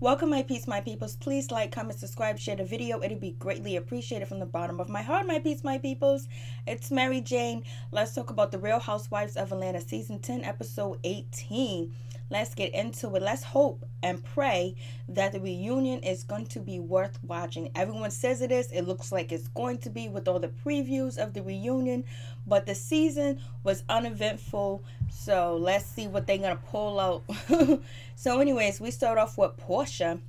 Welcome, my peeps, my peoples. Please like, comment, subscribe, share the video. It'd be greatly appreciated from the bottom of my heart, my peeps, my peoples. It's Mary Jane. Let's talk about the Real Housewives of Atlanta, Season 10, Episode 18. Let's get into it. Let's hope and pray that the reunion is going to be worth watching. Everyone says it is. It looks like it's going to be with all the previews of the reunion. But the season was uneventful. So let's see what they're going to pull out. So anyways, we start off with Porsha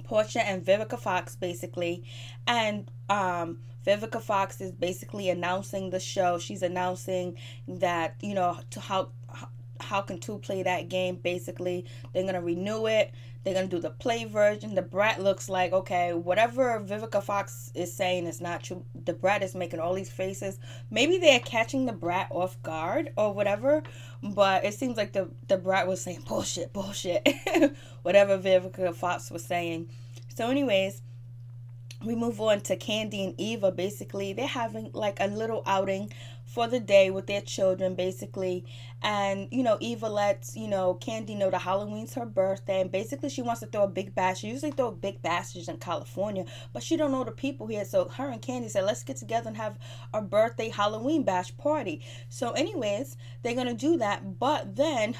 and Vivica Fox, basically. And Vivica Fox is basically announcing the show. She's announcing that, you know, to how can two play that game. Basically, they're gonna renew it. They're gonna do the play version. The brat looks like, okay, whatever Vivica Fox is saying is not true. The brat is making all these faces. Maybe they're catching the brat off guard or whatever, but it seems like the brat was saying bullshit whatever Vivica Fox was saying. So anyways, we move on to Candy and Eva. Basically, they're having like a little outing for the day with their children, basically. And, you know, Eva lets, you know, Candy know that Halloween's her birthday. And basically, she wants to throw a big bash. She usually throw big bashes in California, but she don't know the people here. So her and Candy said, let's get together and have a birthday Halloween bash party. So anyways, they're going to do that. But then,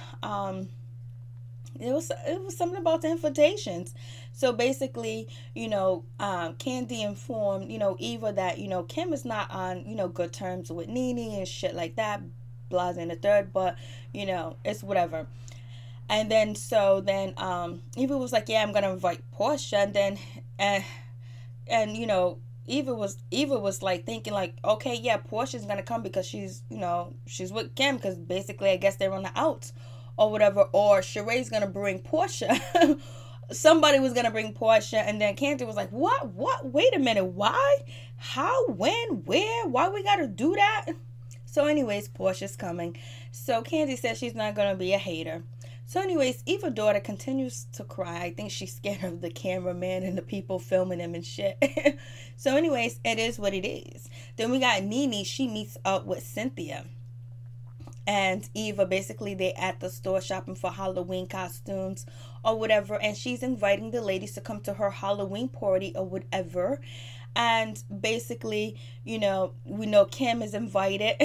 it was something about the invitations. So basically, you know, Candy informed, you know, Eva that, you know, Kim is not on, you know, good terms with Nene and shit like that, blah and the third, but, you know, it's whatever. And then Eva was like, yeah, I'm gonna invite Porsha. And then and you know, Eva was like thinking like, okay, yeah, Portia's gonna come because she's, you know, she's with Kim, because basically I guess they're on the outs or whatever, or Sheree's gonna bring Porsha. Somebody was gonna bring Porsha. And then Candy was like, what, wait a minute, why, how, when, where, why we gotta do that? So anyways, Portia's coming. So Candy says she's not gonna be a hater. So anyways, Eva's daughter continues to cry. I think she's scared of the cameraman and the people filming him and shit. So anyways, it is what it is. Then we got Nene. She meets up with Cynthia and Eva. Basically, they at the store shopping for Halloween costumes or whatever, and she's inviting the ladies to come to her Halloween party or whatever. And basically, you know, we know Kim is invited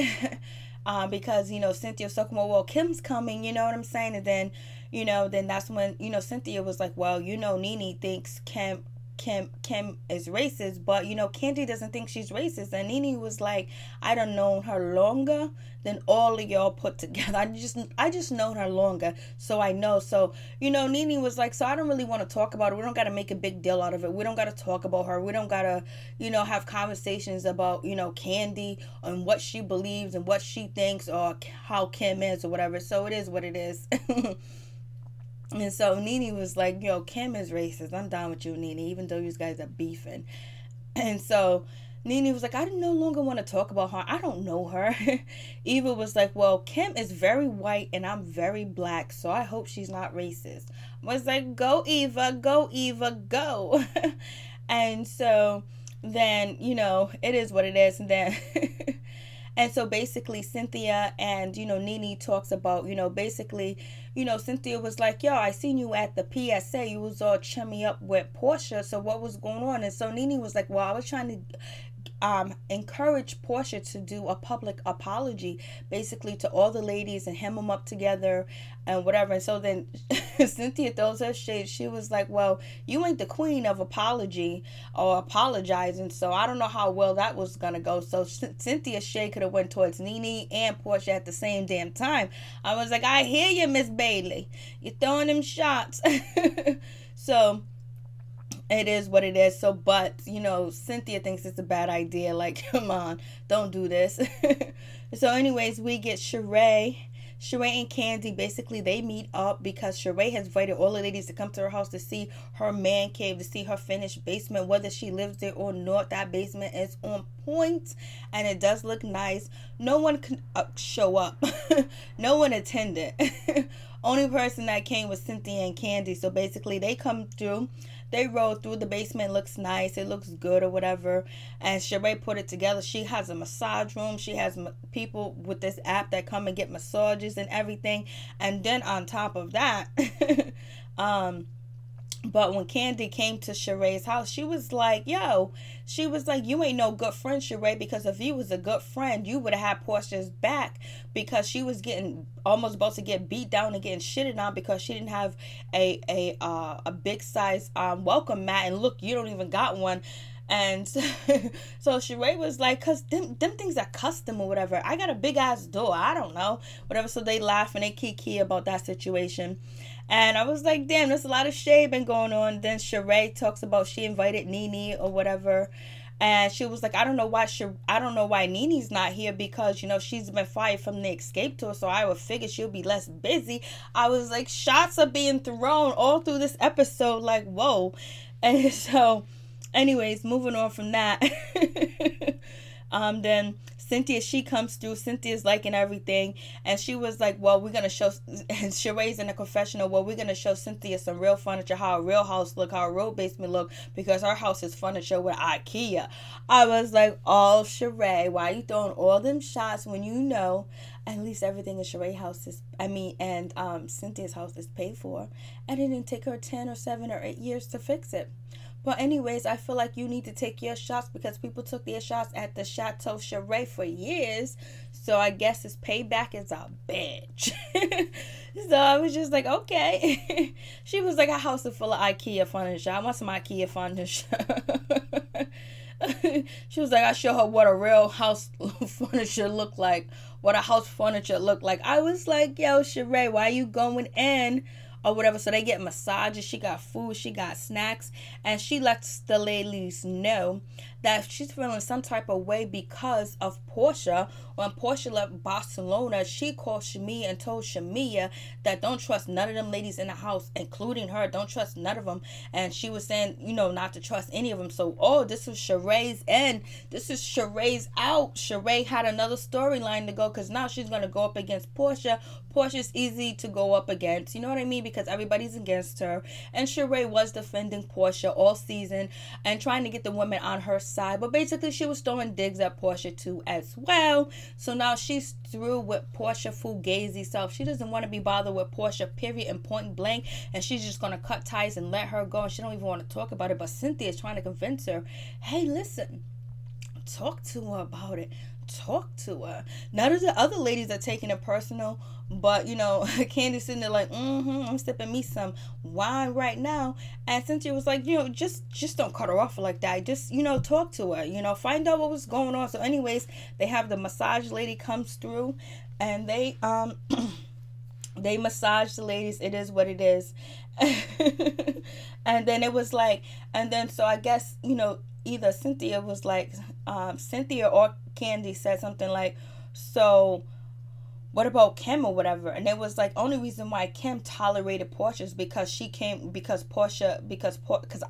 because, you know, Cynthia's talking about, well, Kim's coming, you know what I'm saying? And then, you know, then that's when, you know, Cynthia was like, well, you know, Nene thinks Kim is racist, but, you know, Candy doesn't think she's racist. And Nene was like, I done known her longer than all of y'all put together. I just known her longer, so I know. So, you know, Nene was like, so I don't really want to talk about it. We don't got to make a big deal out of it. We don't got to talk about her. We don't got to, you know, have conversations about, you know, Candy and what she believes and what she thinks or how Kim is or whatever. So it is what it is. And so Nene was like, yo, Kim is racist. I'm down with you, Nene, even though you guys are beefing. And so Nene was like, I no longer want to talk about her. I don't know her. Eva was like, well, Kim is very white and I'm very black, so I hope she's not racist. I was like, go, Eva, go, Eva, go. And so then, you know, it is what it is. And then and so basically Cynthia and, you know, Nene talks about, you know, basically, you know, Cynthia was like, yo, I seen you at the PSA. You was all chummy up with Porsha. So what was going on? And so Nene was like, well, I was trying to encourage Porsha to do a public apology, basically, to all the ladies and hem them up together and whatever. And so then Cynthia throws her shade. She was like, well, you ain't the queen of apology or apologizing, so I don't know how well that was gonna go. So Cynthia's shade could have went towards Nene and Porsha at the same damn time. I was like, I hear you, Miss Bailey, you're throwing them shots. So it is what it is. So, but, you know, Cynthia thinks it's a bad idea. Like, come on, don't do this. So anyways, we get Sheree and Candy. Basically, they meet up because Sheree has invited all the ladies to come to her house to see her man cave, to see her finished basement, whether she lives there or not. That basement is on point and it does look nice. No one can show up. No one attended. Only person that came was Cynthia and Candy. So basically, they come through. They rode through. The basement looks nice. It looks good or whatever. And Sheree put it together. She has a massage room. She has people with this app that come and get massages and everything. And then on top of that, But when Candy came to Sheree's house, she was like, yo, she was like, you ain't no good friend, Sheree, because if you was a good friend, you would have had Porsha's back, because she was getting almost about to get beat down and getting shitted on because she didn't have a big size welcome mat. And look, you don't even got one. And so Sheree was like, cause them things are custom or whatever. I got a big ass door. I don't know. Whatever. So they laugh and they kiki about that situation. And I was like, damn, there's a lot of shade been going on. Then Sheree talks about she invited Nene or whatever. And she was like, I don't know why Nene's not here, because, you know, she's been fired from the escape tour. So I would figure she'll be less busy. I was like, shots are being thrown all through this episode. Like, whoa. And so, anyways, moving on from that. Then Cynthia, she comes through. Cynthia's liking everything. And she was like, well, we're going to show, and Sheree's in the confessional, well, we're going to show Cynthia some real furniture, how a real house look, how a real basement look, because our house is furniture with IKEA. I was like, oh, Sheree, why are you throwing all them shots when you know at least everything in Sheree's house is, and Cynthia's house is paid for. And it didn't take her 10 or 7 or 8 years to fix it. But anyways, I feel like you need to take your shots, because people took their shots at the Chateau Sheree for years. So I guess his payback is a bitch. So I was just like, okay. She was like, a house is full of IKEA furniture. I want some IKEA furniture. She was like, I show her what a real house furniture look like. What a house furniture look like. I was like, yo, Sheree, why are you going in? Or whatever. So they get massages, she got food, she got snacks, and she lets the ladies know that she's feeling some type of way because of Porsha. When Porsha left Barcelona, she called Shamia and told Shamia that don't trust none of them ladies in the house, including her. Don't trust none of them. And she was saying, you know, not to trust any of them. So, oh, this was Sheree's end. This is Sheree's out. Sheree had another storyline to go, because now she's going to go up against Porsha. Porsha's easy to go up against, you know what I mean? Because everybody's against her. And Sheree was defending Porsha all season and trying to get the women on her side. But basically, she was throwing digs at Porsha too as well. So now she's through with Porsha fugazi self. She doesn't want to be bothered with Porsha, period, and point blank. And she's just going to cut ties and let her go. And she don't even want to talk about it. But Cynthia is trying to convince her, hey, listen, talk to her about it. Talk to her. None of the other ladies are taking it personal, but you know, Candy's sitting there like, I'm sipping me some wine right now. And Cynthia was like, you know, just don't cut her off like that. Just, you know, talk to her, you know, find out what was going on. So anyways, they have the massage lady comes through, and they they massage the ladies. It is what it is. And then it was like, and then so I guess, you know, either Cynthia was like, Cynthia or Candy said something like, so what about Kim or whatever? And it was like, only reason why Kim tolerated Porsha is because she came, because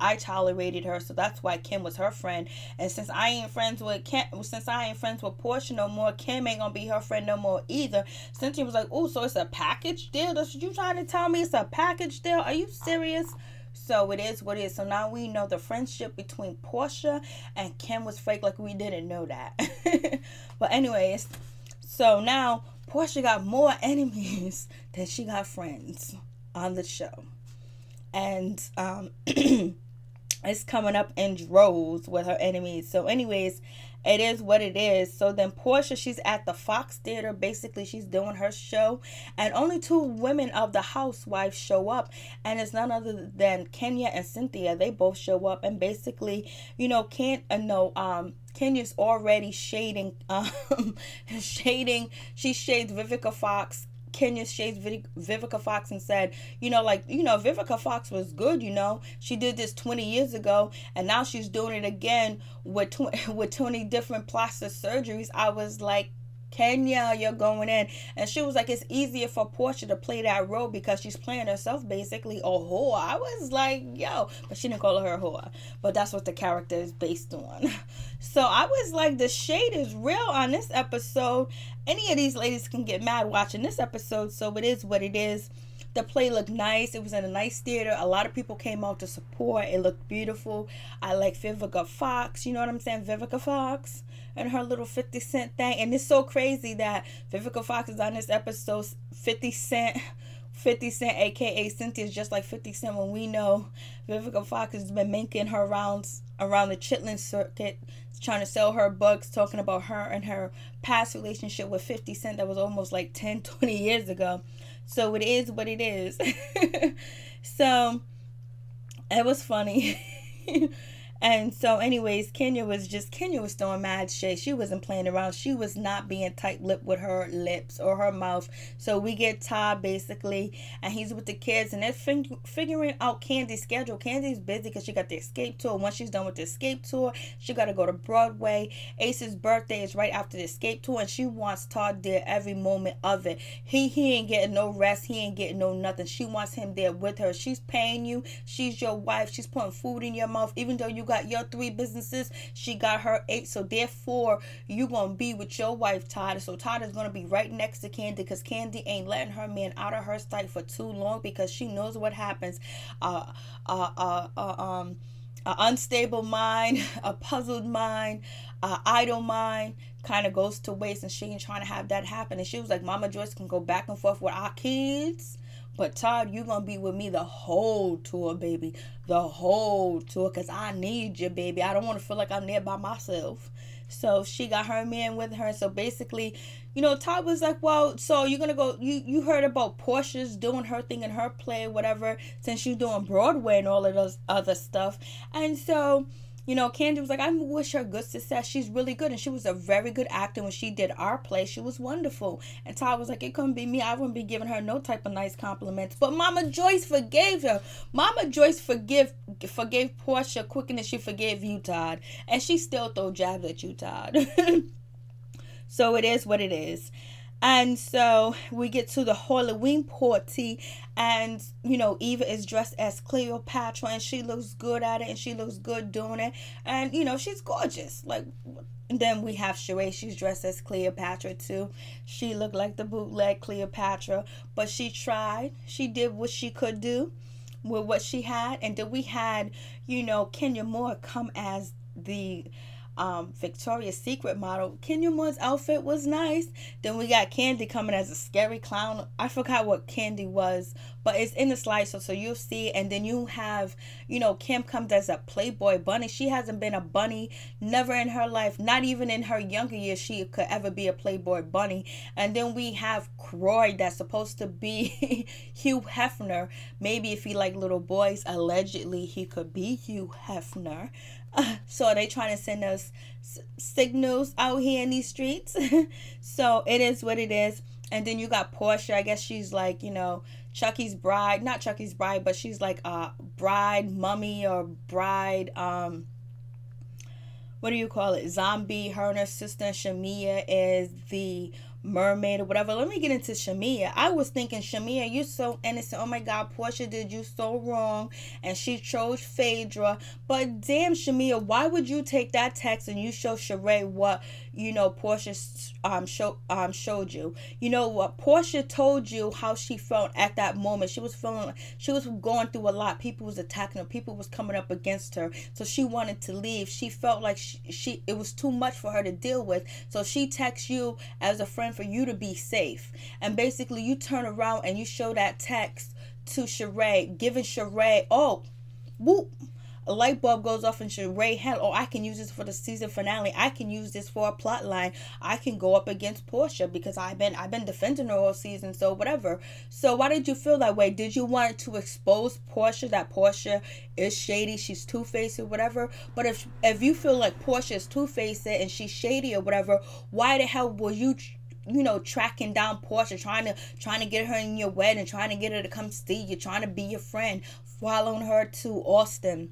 I tolerated her, so that's why Kim was her friend. And since I ain't friends with Porsha no more, Kim ain't gonna be her friend no more either. Cynthia was like, oh, so it's a package deal? That's what you trying to tell me? It's a package deal? Are you serious? So it is what it is. So now we know the friendship between Porsha and Kim was fake, like we didn't know that. But anyways, so now Porsha got more enemies than she got friends on the show. And it's coming up in droves with her enemies. So anyways, it is what it is. So then Porsha, she's at the Fox Theater. Basically, she's doing her show. And only 2 women of the Housewives show up. And it's none other than Kenya and Cynthia. They both show up. And basically, you know, Kenya's already shading, she shades Vivica Fox. Kenya shades Vivica Fox and said, Vivica Fox was good, she did this 20 years ago and now she's doing it again with 20 different plastic surgeries. I was like, Kenya, you're going in. And she was like, it's easier for Porsha to play that role because she's playing herself basically a whore. I was like, yo, but she didn't call her a whore, but that's what the character is based on. So I was like, the shade is real on this episode. Any of these ladies can get mad watching this episode, so it is what it is. The play looked nice. It was in a nice theater. A lot of people came out to support. It looked beautiful. I like Vivica Fox. You know what I'm saying? Vivica Fox and her little 50 Cent thing. And it's so crazy that Vivica Fox is on this episode. 50 Cent 50 Cent, aka Cynthia's just like 50 Cent, when we know Vivica Fox has been making her rounds around the Chitlin circuit, trying to sell her books, talking about her and her past relationship with 50 Cent that was almost like 10, 20 years ago. So it is what it is. So it was funny. And so anyways, Kenya was throwing mad shit. She wasn't playing around. She was not being tight-lipped with her lips or her mouth. So we get Todd basically, and he's with the kids, and they're figuring out Candy's schedule. Candy's busy because she got the Escape tour. Once she's done with the Escape tour, she got to go to Broadway. Ace's birthday is right after the Escape tour, and she wants Todd there every moment of it. He ain't getting no rest. He ain't getting no nothing. She wants him there with her. She's paying you. She's your wife. She's putting food in your mouth. Even though you got your 3 businesses, she got her 8. So therefore, you gonna be with your wife, Todd. So Todd is gonna be right next to Candy, because Candy ain't letting her man out of her sight for too long, because she knows what happens. An unstable mind, a puzzled mind, idle mind kind of goes to waste, and she ain't trying to have that happen. And she was like, Mama Joyce can go back and forth with our kids, but Todd, you gonna be with me the whole tour, baby. The whole tour, because I need you, baby. I don't want to feel like I'm there by myself. So she got her man with her. So basically, you know, Todd was like, well, so you're going to go, you heard about Porsha's doing her thing in her play, whatever, since she's doing Broadway and all of those other stuff. And so, you know, Candy was like, I wish her good success. She's really good. And she was a very good actor when she did our play. She was wonderful. And Todd was like, it couldn't be me. I wouldn't be giving her no type of nice compliments. But Mama Joyce forgave her. Mama Joyce forgave Porsha quicker than she forgave you, Todd. And she still throw jabs at you, Todd. So it is what it is. And so we get to the Halloween party, and, you know, Eva is dressed as Cleopatra, and she looks good at it, and she looks good doing it. And, you know, she's gorgeous. Like, and then we have Sheree. She's dressed as Cleopatra, too. She looked like the bootleg Cleopatra, but she tried. She did what she could do with what she had. And then we had, you know, Kenya Moore come as the Victoria's Secret model. Kenya Moore's outfit was nice. Then we got Candy coming as a scary clown. I forgot what Candy was, but it's in the slideshow, so you'll see. And then you have, you know, Kim comes as a Playboy bunny. She hasn't been a bunny never in her life, not even in her younger years she could ever be a Playboy bunny. And then we have Croy, that's supposed to be Hugh Hefner. Maybe if he like little boys, allegedly he could be Hugh Hefner. So are they trying to send us signals out here in these streets? So it is what it is. And then you got Porsha. I guess she's like, you know, Chucky's bride. Not Chucky's bride, but she's like a bride mummy or bride, what do you call it? Zombie. Her and her sister Shamia is the mermaid or whatever. Let me get into Shamia. I was thinking, Shamia, you're so innocent. Oh my God, Porsha did you so wrong, and she chose Phaedra. But damn, Shamia, why would you take that text and you show Sheree what, you know, Porsha showed you? You know what? Porsha told you how she felt at that moment. She was feeling like she was going through a lot. People was attacking her. People was coming up against her. So she wanted to leave. She felt like it was too much for her to deal with. So she texts you as a friend for you to be safe. And basically you turn around and you show that text to Sheree, giving Sheree, oh, whoop, a light bulb goes off in Sheree's head. Oh, I can use this for the season finale. I can use this for a plot line. I can go up against Porsha because I've been defending her all season, so whatever. So why did you feel that way? Did you want to expose Porsha, that Porsha is shady, she's two-faced or whatever? But if you feel like Porsha is two-faced and she's shady or whatever, why the hell were you know, tracking down Porsha, trying to get her in your wedding, trying to get her to come see you, trying to be your friend, following her to Austin,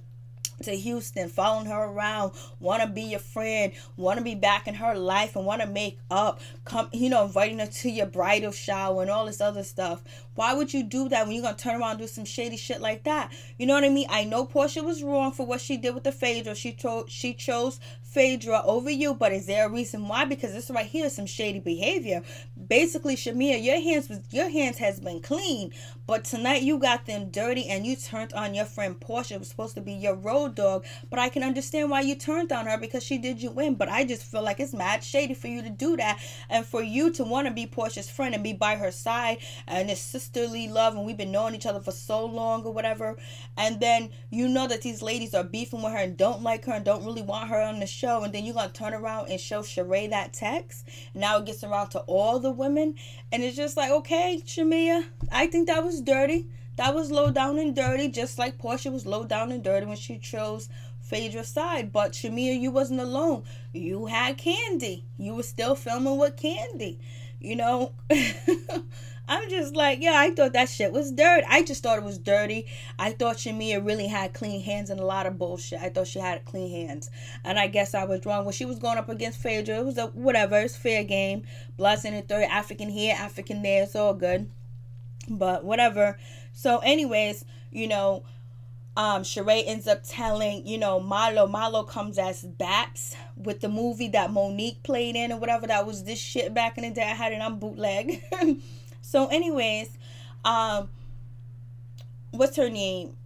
to Houston, following her around, want to be your friend, want to be back in her life and want to make up, come, you know, inviting her to your bridal shower and all this other stuff. Why would you do that when you're going to turn around and do some shady shit like that? You know what I mean? I know Porsha was wrong for what she did with the Phaedra. She chose Phaedra over you, but is there a reason why? Because this right here is some shady behavior. Basically, Shamia, your hands has been clean, but tonight you got them dirty and you turned on your friend Porsha. It was supposed to be your rose road dog. But I can understand why you turned on her, because she did you in. But I just feel like it's mad shady for you to do that, and for you to want to be Porsha's friend and be by her side, and it's sisterly love, and we've been knowing each other for so long or whatever, and then you know that these ladies are beefing with her and don't like her and don't really want her on the show, and then you're gonna turn around and show Sheree that text. Now it gets around to all the women, and it's just like, okay, Shamia, I think that was dirty. That was low down and dirty, just like Porsha was low down and dirty when she chose Phaedra's side. But Shamia, you wasn't alone. You had Candy. You were still filming with Candy. You know, I'm just like, yeah, I thought that shit was dirty. I just thought it was dirty. I thought Shamia really had clean hands and a lot of bullshit. I thought she had clean hands. And I guess I was wrong. When she was going up against Phaedra, it was a whatever. It's fair game. Bloods in the third. African here, African there. It's all good. But whatever. So anyways, you know, Sheree ends up telling, you know, Marlo comes as Baps with the movie that Monique played in or whatever. That was this shit back in the day. I had it on bootleg. So anyways, what's her name?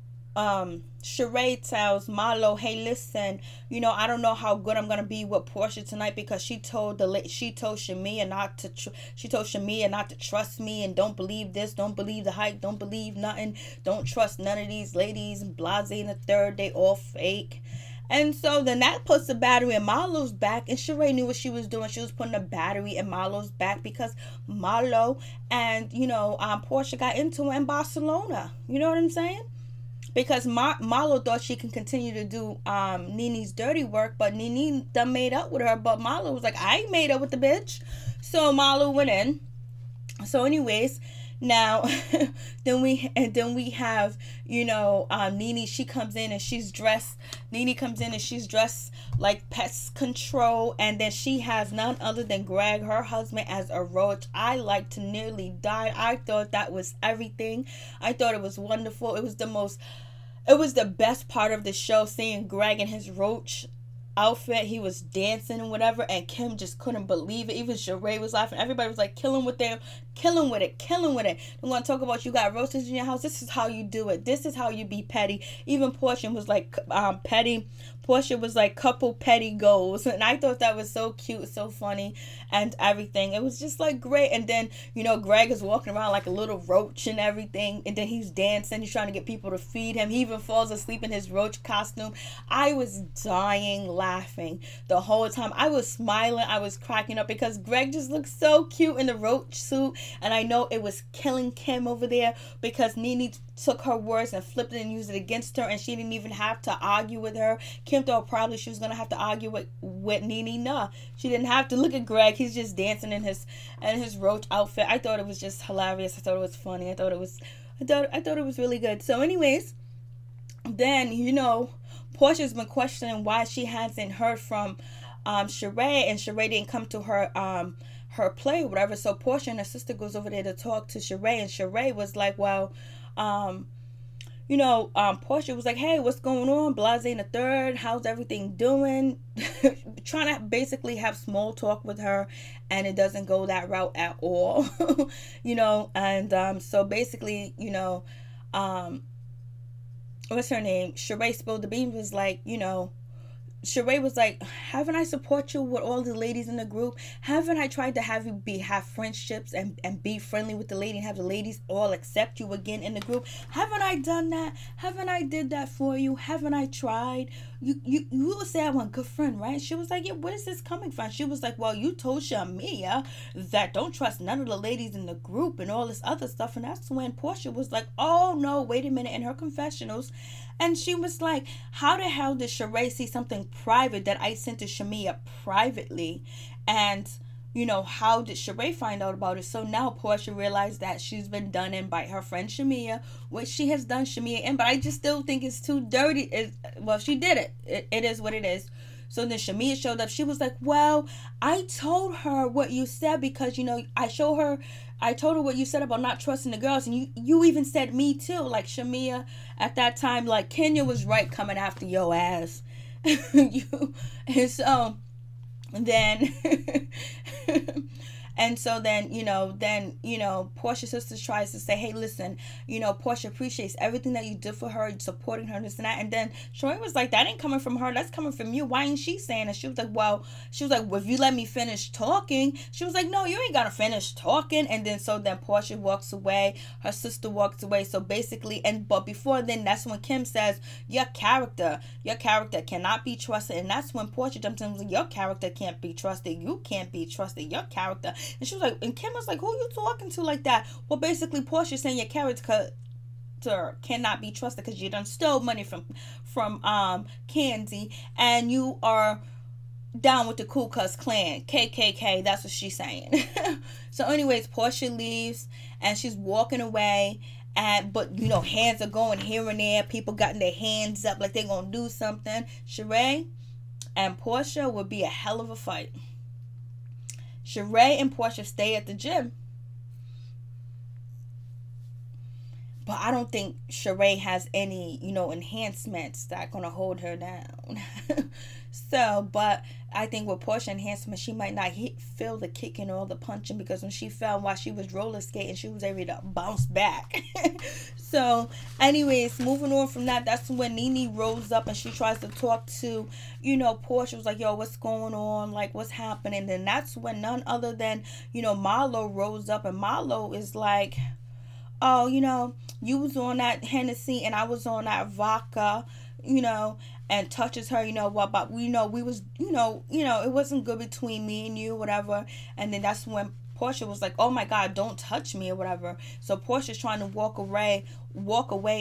Sheree tells Marlo, hey, listen, you know, I don't know how good I'm gonna be with Porsha tonight, because she told Shamia not to trust me, and don't believe this, don't believe the hype, don't believe nothing, don't trust none of these ladies, blase in the third, they all fake. And so then that puts the battery in Marlo's back, and Sheree knew what she was doing. She was putting a battery in Marlo's back, because Marlo and, you know, Porsha got into it in Barcelona. You know what I'm saying? Because Marlo thought she can continue to do Nene's dirty work, but Nene done made up with her. But Marlo was like, I ain't made up with the bitch. So Marlo went in. So anyways, now then we have, you know, Nene. She comes in and she's dressed. Nene comes in and she's dressed like pest control, and then she has none other than Greg, her husband, as a roach. I like to nearly die. I thought that was everything. I thought it was wonderful. It was the best part of the show, seeing Greg in his roach outfit. He was dancing and whatever, and Kim just couldn't believe it. Even Sheree was laughing. Everybody was like, killing with it. They want to talk about, you got roaches in your house. This is how you do it. This is how you be petty. Even Porsha was like petty. Porsha was like couple petty goals, and I thought that was so cute, so funny, and everything. It was just like great. And then, you know, Greg is walking around like a little roach and everything, and then he's dancing. He's trying to get people to feed him. He even falls asleep in his roach costume. I was dying laughing the whole time. I was smiling. I was cracking up because Greg just looked so cute in the roach suit, and I know it was killing Kim over there, because Nene took her words and flipped it and used it against her, and she didn't even have to argue with her. Kim thought probably she was gonna have to argue with Nene. Nah, she didn't have to. Look at Greg, he's just dancing in his roach outfit. I thought it was just hilarious. I thought it was funny. I thought it was really good. So anyways, then, you know, Portia's been questioning why she hasn't heard from Sheree, and Sheree didn't come to her play or whatever. So Porsha and her sister goes over there to talk to Sheree, and Sheree was like, well, you know, Porsha was like, hey, what's going on? Blase in the third, how's everything doing? Trying to basically have small talk with her, and it doesn't go that route at all. You know, and so basically, you know, what's her name? Sheree spilled the beans, was like, you know, Sheree was like, haven't I support you with all the ladies in the group? Haven't I tried to have you have friendships and be friendly with the lady and have the ladies all accept you again in the group? Haven't I done that? Haven't I did that for you? Haven't I tried? You would say I'm a good friend, right? She was like, yeah, where is this coming from? She was like, well, you told Shamia that don't trust none of the ladies in the group and all this other stuff. And that's when Porsha was like, oh no, wait a minute, in her confessionals. And she was like, how the hell did Sheree see something private that I sent to Shamia privately? And, you know, how did Sheree find out about it? So now Porsha realized that she's been done in by her friend Shamia, which she has done Shamia in. But I just still think it's too dirty. Well, she did it. It is what it is. So then Shamia showed up. She was like, well, I told her what you said because, you know, I told her what you said about not trusting the girls. And you even said me too. Like Shamia at that time, like Kenya was right coming after your ass. And so then, And so then, Porsha's sister tries to say, hey, listen, Porsha appreciates everything that you did for her, supporting her, this and that. And then Sheree was like, that ain't coming from her, that's coming from you. Why ain't she saying it? She was like, well, if you let me finish talking. She was like, no, you ain't gotta finish talking. And then Porsha walks away, her sister walks away. So basically, but before then, that's when Kim says, your character cannot be trusted. And that's when Porsha jumps in and was like, your character can't be trusted, you can't be trusted, your character. And she was like, and Kim was like, who are you talking to like that? Well, basically Porsha saying your character cannot be trusted because you done stole money from Kandi, and you are down with the Ku Klux Klan, KKK. That's what she's saying. So anyways, Porsha leaves and she's walking away, but hands are going here and there, people got their hands up like they're gonna do something. Sheree and Porsha would be a hell of a fight. Sheree and Porsha stay at the gym, but I don't think Sheree has any, enhancements that gonna hold her down. So, but I think with Porsha enhancement, she might not feel the kicking or the punching, because when she fell while she was roller skating, she was able to bounce back. So, anyways, moving on from that, that's when Nene rose up and she tries to talk to, Porsha. Was like, yo, what's going on? Like, what's happening? And then that's when none other than, Marlo rose up, and Marlo is like, oh, you was on that Hennessy and I was on that vodka, and touches her, but we was, it wasn't good between me and you, whatever. And then that's when Porsha was like, oh my God, don't touch me or whatever. So Porsha's trying to walk away.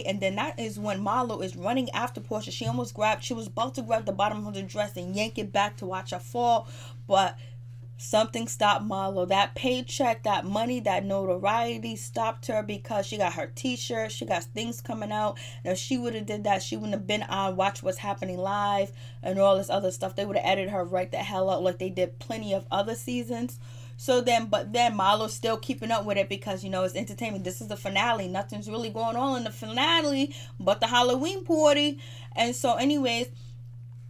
And then that is when Marlo is running after Porsha. She was about to grab the bottom of the dress and yank it back to watch her fall. But something stopped Marlo. That paycheck, that money, that notoriety stopped her, because she got her t-shirt, she got things coming out. Now, if she would have did that, she wouldn't have been on Watch What's Happening Live and all this other stuff. They would have edited her right the hell out like they did plenty of other seasons. But then Marlo's still keeping up with it because, it's entertainment. This is the finale. Nothing's really going on in the finale but the Halloween party. And so anyways,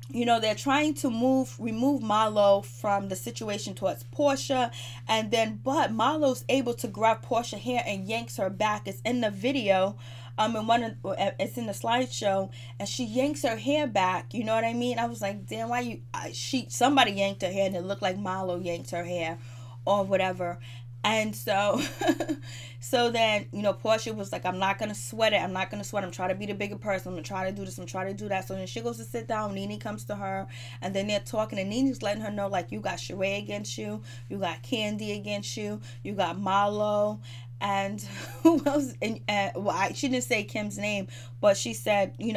they're trying to remove Marlo from the situation towards Porsha. And then, but Marlo's able to grab Porsha's hair and yanks her back. It's in the video. It's in the slideshow, and she yanks her hair back. You know what I mean? I was like, damn, somebody yanked her hair, and it looked like Marlo yanked her hair or whatever. And so, then, Porsha was like, I'm not going to sweat it. I'm trying to be the bigger person. I'm going to try to do this. I'm trying to do that. So then she goes to sit down. Nene comes to her, and then they're talking, and Nene's letting her know, like, you got Sheree against you. You got Kandi against you. You got Marlo. And who else? She didn't say Kim's name, but she said, you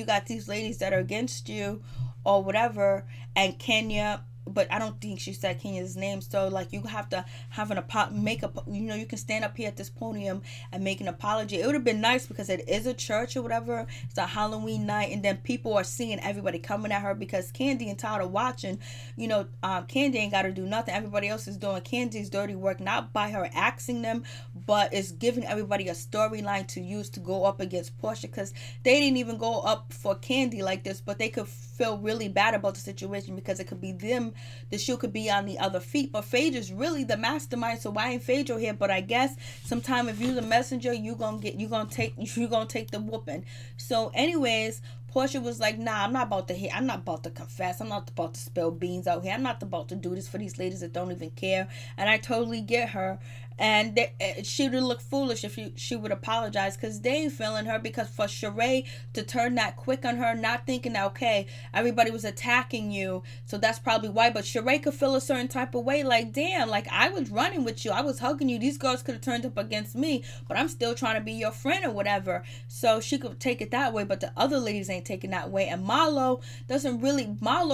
got these ladies that are against you or whatever, and Kenya. But I don't think she said Kenya's name. So, like, you have to have you can stand up here at this podium and make an apology. It would have been nice because it is a church or whatever. It's a Halloween night, and then people are seeing everybody coming at her because Kandi and Todd are watching. Kandi ain't got to do nothing. Everybody else is doing Kandi's dirty work, not by her axing them, but it's giving everybody a storyline to use to go up against Porsha, because they didn't even go up for Kandi like this, but they could feel really bad about the situation because it could be them. The shoe could be on the other feet, but Phaedra's really the mastermind. So why ain't Phaedra here? But I guess sometime if you the messenger, you gonna take the whooping. So anyways, Porsha was like, nah, I'm not about to confess. I'm not about to spill beans out here. I'm not about to do this for these ladies that don't even care. And I totally get her. And she would look foolish if she would apologize, because they ain't feeling her. Because for Sheree to turn that quick on her, not thinking that, okay, everybody was attacking you, so that's probably why. But Sheree could feel a certain type of way, like, damn, like, I was running with you, I was hugging you, these girls could have turned up against me, but I'm still trying to be your friend or whatever. So she could take it that way, but the other ladies ain't taking that way. And Marlo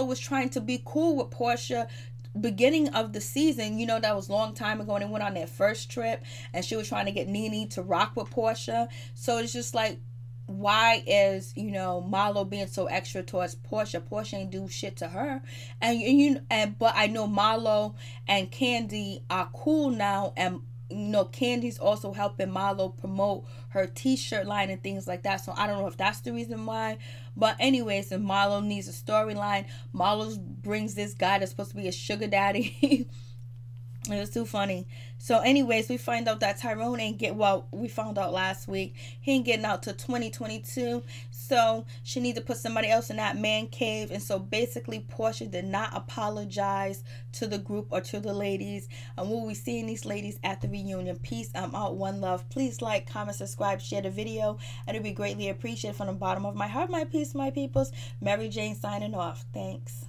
was trying to be cool with Porsha beginning of the season, that was a long time ago, and they went on their first trip, and she was trying to get Nene to rock with Porsha. So it's just like, why is Marlo being so extra towards Porsha? Porsha ain't do shit to her. But I know Marlo and Kandi are cool now, and Candy's also helping Marlo promote her t-shirt line and things like that. So I don't know if that's the reason why. But anyways, and Marlo needs a storyline. Marlo brings this guy that's supposed to be a sugar daddy It was too funny. So, anyways, we find out that Tyrone ain't get, well, we found out last week, he ain't getting out till 2022. So, she need to put somebody else in that man cave. And so, basically, Porsha did not apologize to the group or to the ladies. And we'll be seeing these ladies at the reunion. Peace. I'm out. One love. Please like, comment, subscribe, share the video. And it'd be greatly appreciated from the bottom of my heart, my peace, my peoples. Mary Jane signing off. Thanks.